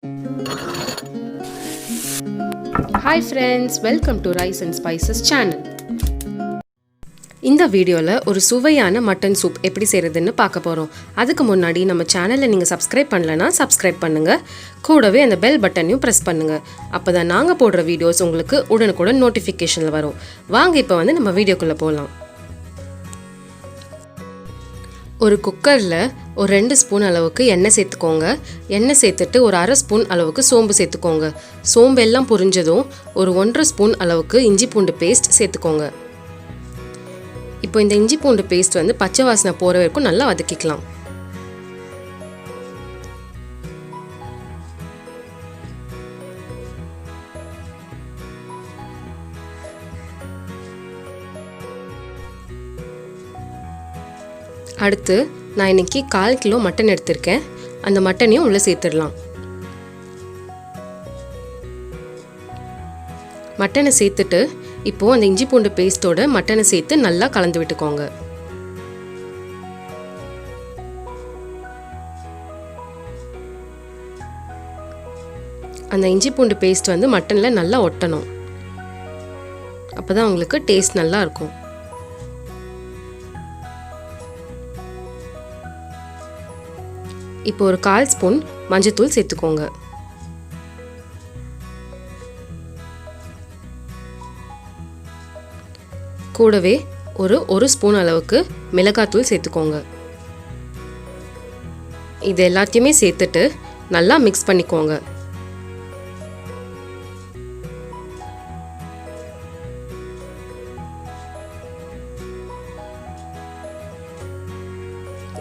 Hi friends, welcome to Rice and Spices channel. இந்த வீடியோல ஒரு சுவையான மட்டன் சூப் எப்படி செய்யறதுன்னு பார்க்க போறோம். அதுக்கு முன்னாடி நம்ம சேனலை நீங்க சப்ஸ்கிரைப் பண்ணலனா சப்ஸ்கிரைப் பண்ணுங்க. கூடவே அந்த பெல் பட்டனையும் பிரஸ் பண்ணுங்க. அப்பதான் நாங்க போடுற வீடியோஸ் உங்களுக்கு உடனுக்குடன் நோட்டிஃபிகேஷன்ல வரும். வாங்க இப்போ நம்ம வீடியோக்குள்ள போலாம். ஒரு குக்கர்ல ஒரு 2 ஸ்பூன் அளவுக்கு எண்ணெய் சேர்த்துக்கோங்க. எண்ணெய் சேர்த்துட்டு ஒரு 1/2 ஸ்பூன் அளவுக்கு சோம்பு சேர்த்துக்கோங்க. சோம்பு எல்லாம் பொரிஞ்சதும் ஒரு 1/2 ஸ்பூன் அளவுக்கு இஞ்சி பூண்டு பேஸ்ட் சேர்த்துக்கோங்க. இப்போ இந்த இஞ்சி பூண்டு பேஸ்ட் பச்சை வாசனை போற வரைக்கும் நல்லா வதக்கிக்கலாம். அடுத்து நான் இன்னைக்கு 1/4 கிலோ மட்டன் எடுத்திருக்கேன். அந்த மட்டனையும் உள்ள சேர்த்துடலாம். மட்டனை சேர்த்துட்டு இப்போ அந்த இஞ்சி பூண்டு பேஸ்டோட மட்டனை சேர்த்து நல்லா கலந்து விட்டுக்கோங்க. அந்த இஞ்சி பூண்டு பேஸ்ட் மட்டன்ல நல்லா ஒட்டணும். அப்பதான் உங்களுக்கு டேஸ்ட் நல்லா இருக்கும். இப்போ ஒரு 1/4 ஸ்பூன் மஞ்சள்தூள் சேர்த்துக்கோங்க. கூடவே ஒரு ஸ்பூன் அளவுக்கு மிளகாத்தூள் சேர்த்துக்கோங்க. இது எல்லாத்தையுமே சேர்த்துட்டு நல்லா மிக்ஸ் பண்ணிக்கோங்க.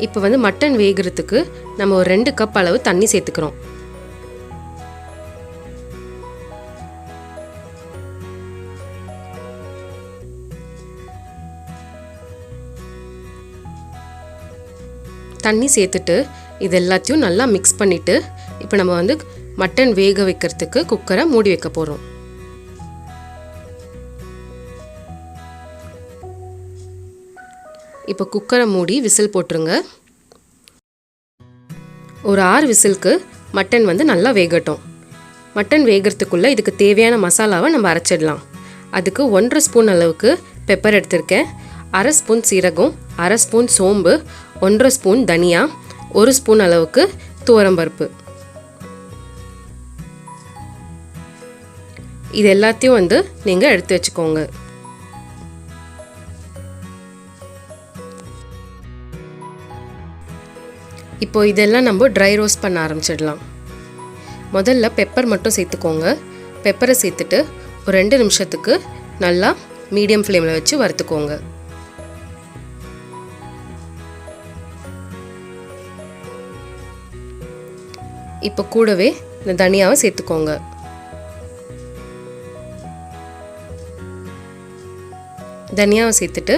இப்போ மட்டன் வேகிறதுக்கு நம்ம ஒரு 2 கப் அளவு தண்ணி சேர்த்துக்கிறோம். தண்ணி சேர்த்துட்டு இது எல்லாத்தையும் நல்லா மிக்ஸ் பண்ணிட்டு இப்போ நம்ம மட்டன் வேக வைக்கிறதுக்கு குக்கரை மூடி வைக்க போறோம். இப்போ குக்கரை மூடி விசில் போட்டுருங்க. ஒரு 6 விசிலுக்கு மட்டன் நல்லா வேகட்டும். மட்டன் வேகிறதுக்குள்ள இதுக்கு தேவையான மசாலாவை நம்ம அரைச்சிடலாம். அதுக்கு 1/2 ஸ்பூன் அளவுக்கு பெப்பர் எடுத்திருக்கேன். 1/2 ஸ்பூன் சீரகம், 1/2 ஸ்பூன் சோம்பு, 1/2 ஸ்பூன் தனியா, 1 ஸ்பூன் அளவுக்கு துவரம்பருப்பு. இது எல்லாத்தையும் நீங்கள் எடுத்து வச்சுக்கோங்க. இப்போ இதெல்லாம் நம்ம ட்ரை ரோஸ்ட் பண்ண ஆரம்பிச்சிடலாம். முதல்ல பெப்பர் மட்டும் சேர்த்துக்கோங்க. பெப்பரை சேர்த்துட்டு ஒரு 2 நிமிஷத்துக்கு நல்லா மீடியம் ஃப்ளேமில் வச்சு வறுத்துக்கோங்க. இப்போ கூடவே இந்த தனியாவை சேர்த்துக்கோங்க. தனியாவை சேர்த்துட்டு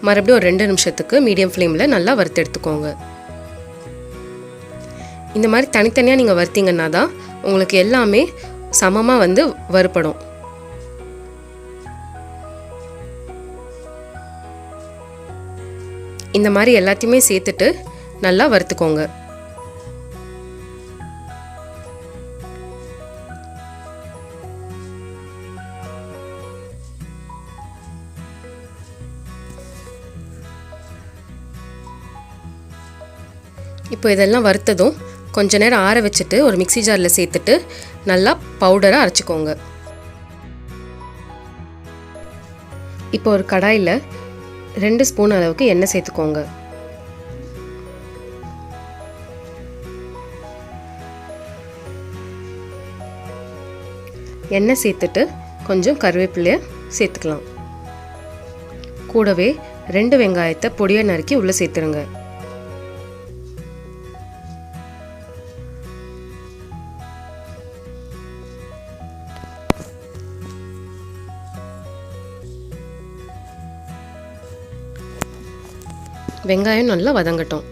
மறுபடியும் ஒரு 2 நிமிஷத்துக்கு மீடியம் ஃப்ளேமில் நல்லா வறுத்து எடுத்துக்கோங்க. இந்த மாதிரி தனித்தனியாக நீங்கள் வறுத்தீங்கன்னா தான் உங்களுக்கு எல்லாமே சமமாக வறுப்படும். இந்த மாதிரி எல்லாத்தையுமே சேர்த்துட்டு நல்லா வறுத்துக்கோங்க. இப்போ இதெல்லாம் வறுத்ததும் கொஞ்ச நேரம் ஆற வச்சுட்டு ஒரு மிக்ஸி ஜாரில் சேர்த்துட்டு நல்லா பவுடராக அரைச்சிக்கோங்க. இப்போ ஒரு கடாயில் 2 ஸ்பூன் அளவுக்கு எண்ணெய் சேர்த்துக்கோங்க. எண்ணெய் சேர்த்துட்டு கொஞ்சம் கருவேப்பிலையை சேர்த்துக்கலாம். கூடவே 2 வெங்காயத்தை பொடியாக நறுக்கி உள்ளே சேர்த்துருங்க. வெங்காயம் நல்லா வதங்கட்டும்.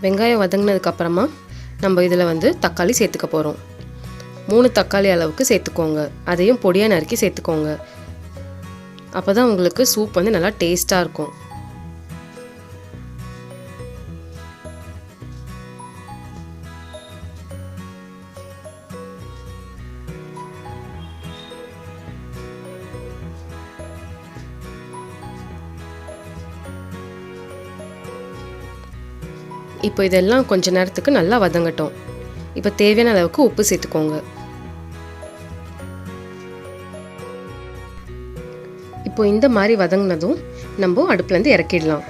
வெங்காயம் வதங்கினதுக்கு அப்புறமா நம்ம இதில் தக்காளி சேர்த்துக்க போகிறோம். 3 தக்காளி அளவுக்கு சேர்த்துக்கோங்க. அதையும் பொடியாக நறுக்கி சேர்த்துக்கோங்க. அப்போ தான் உங்களுக்கு சூப் வந்து நல்லா டேஸ்ட்டாக இருக்கும். இப்போ இதெல்லாம் கொஞ்ச நேரத்துக்கு நல்லா வதங்கட்டும். இப்போ தேவையான அளவுக்கு உப்பு சேர்த்துக்கோங்க. இப்போ இந்த மாதிரி வதங்கினதும் நம்ம அடுப்புலேருந்து இறக்கிடலாம்.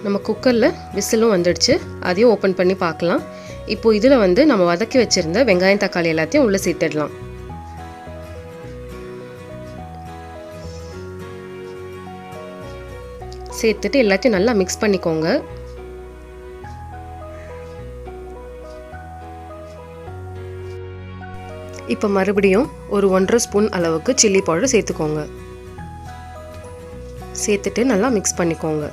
நம்ம குக்கரில் விசிலும் வந்துடுச்சு, அதையும் ஓப்பன் பண்ணி பார்க்கலாம். இப்போ இதில் வந்து நம்ம வதக்கி வச்சுருந்த வெங்காயம் தக்காளி எல்லாத்தையும் உள்ளே சேர்த்துடலாம். சேர்த்துட்டு எல்லாத்தையும் நல்லா மிக்ஸ் பண்ணிக்கோங்க. இப்போ மறுபடியும் ஒரு 1.5 ஸ்பூன் அளவுக்கு சில்லி பவுடர் சேர்த்துக்கோங்க. சேர்த்துட்டு நல்லா மிக்ஸ் பண்ணிக்கோங்க.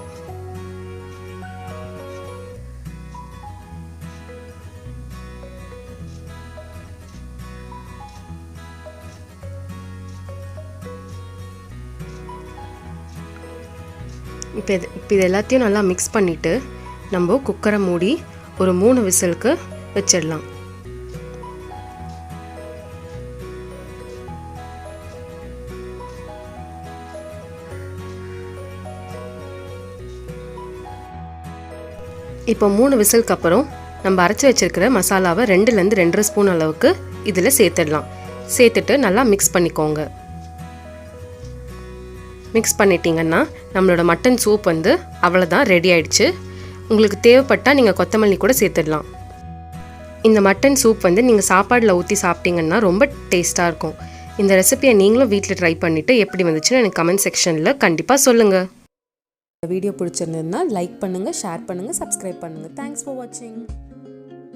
இப்போ இது எல்லாத்தையும் நல்லா மிக்ஸ் பண்ணிவிட்டு நம்ம குக்கரை மூடி ஒரு 3 விசிலுக்கு வச்சிடலாம். இப்போ 3 விசிலுக்கு அப்புறம் நம்ம அரைச்சி வச்சிருக்கிற மசாலாவை 2லேருந்து 2.5 ஸ்பூன் அளவுக்கு இதில் சேர்த்துடலாம். சேர்த்துட்டு நல்லா மிக்ஸ் பண்ணிக்கோங்க. மிக்ஸ் பண்ணிட்டீங்கன்னா நம்மளோட மட்டன் சூப் வந்து அவ்வளோதான், ரெடி ஆயிடுச்சு. உங்களுக்கு தேவைப்பட்டால் நீங்கள் கொத்தமல்லி கூட சேர்த்துடலாம். இந்த மட்டன் சூப் வந்து நீங்கள் சாப்பாடில் ஊற்றி சாப்பிட்டீங்கன்னா ரொம்ப டேஸ்ட்டாக இருக்கும். இந்த ரெசிபியை நீங்களும் வீட்டில் ட்ரை பண்ணிவிட்டு எப்படி வந்துச்சுன்னு எனக்கு கமெண்ட் செக்ஷனில் கண்டிப்பாக சொல்லுங்கள். வீடியோ பிடிச்சிருந்ததுன்னா லைக் பண்ணுங்கள், ஷேர் பண்ணுங்கள், சப்ஸ்கிரைப் பண்ணுங்கள். தேங்க்ஸ் ஃபார் வாட்சிங்.